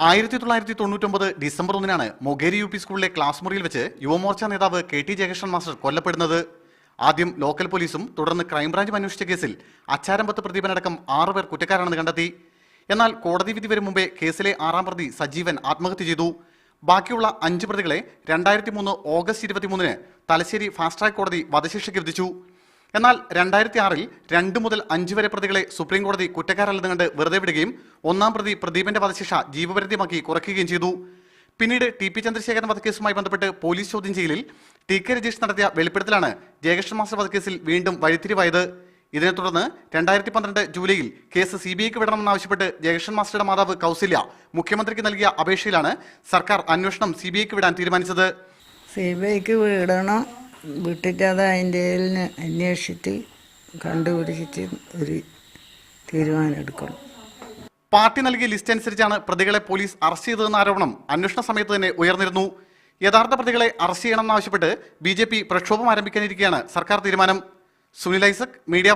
1999 December 1 Mokeri U P സ്കൂളിലെ class മുറിയിൽ വെച്ച് യുവമോർച്ച നേതാവ് KT ജയകൃഷ്ണൻ മാസ്റ്റർ കൊല്ലപ്പെടുന്നത്. ആദ്യം ലോക്കൽ പോലീസും തുടർന്ന് ക്രൈംബ്രാഞ്ചും അന്വേഷിച്ച കേസിൽ അച്ചാരമ്പത്ത് പ്രദീപനടക്കം 6 പേർ കുറ്റക്കാരാണെന്ന് കണ്ടെത്തി. എന്നാൽ കോടതി വിധി വരും മുമ്പേ കേസിലെ 6ാം പ്രതി സജീവൻ ആത്മഹത്യ ചെയ്തു. ബാക്കിയുള്ള 5 പ്രതികളെ 2003 ഓഗസ്റ്റ് 23 തലശ്ശേരി ഫാസ്റ്റ് ട്രാക്ക് കോടതി വധശിക്ഷയ്ക്ക് വിധിച്ചു. എന്നാൽ 2006 2 മുതൽ 5 വരെ പ്രതികളെ സുപ്രീം കോടതി കുറ്റക്കാരല്ലെന്ന് കണ്ട് വെറുതെ വിടുകയും 1ാം പ്രതി പ്രദീപന്റെ വധശിക്ഷ ജീവപര്യന്തമാക്കി കുറയ്ക്കുകയും ചെയ്തു. പിന്നീട് TP ചന്ദ്രശേഖരൻ വധക്കേസുമായി ബന്ധപ്പെട്ട് പോലീസ് ചോദ്യം ചെയ്യലിൽ TK രജീഷ് നടത്തിയ വെളിപ്പെടുത്തലാണ് ജയകൃഷ്ണൻ മാസ്റ്റർ വധക്കേസിൽ വീണ്ടും വഴിത്തിരിവായത്. ഇതിനെ തുടർന്ന് 2012 ജൂലൈയിൽ കേസ് CBIക്ക് വിടണമെന്നാവശ്യപ്പെട്ട് ജയകൃഷ്ണൻ മാസ്റ്ററുടെ മാതാവ് കൗസല്യ മുഖ്യമന്ത്രിക്ക് നൽകിയ അപേക്ഷയിലാണ് സർക്കാർ അന്വേഷണം CBIക്ക് വിടാൻ തീരുമാനിച്ചത്. CBIക്ക് വിടണം, വിട്ടിട്ട് അത് അതിൻ്റെ അന്വേഷിച്ചിട്ട് കണ്ടുപിടിച്ചിട്ട് ഒരു തീരുമാനം എടുക്കണം. പാർട്ടി നൽകിയ ലിസ്റ്റ് അനുസരിച്ചാണ് പ്രതികളെ പോലീസ് അറസ്റ്റ് ചെയ്തതെന്ന ആരോപണം അന്വേഷണ സമയത്ത് തന്നെ ഉയർന്നിരുന്നു. യഥാർത്ഥ പ്രതികളെ അറസ്റ്റ് ചെയ്യണമെന്നാവശ്യപ്പെട്ട് BJP പ്രക്ഷോഭം ആരംഭിക്കാനിരിക്കെയാണ് സർക്കാർ തീരുമാനം. സുനിൽ ഐസക്, മീഡിയ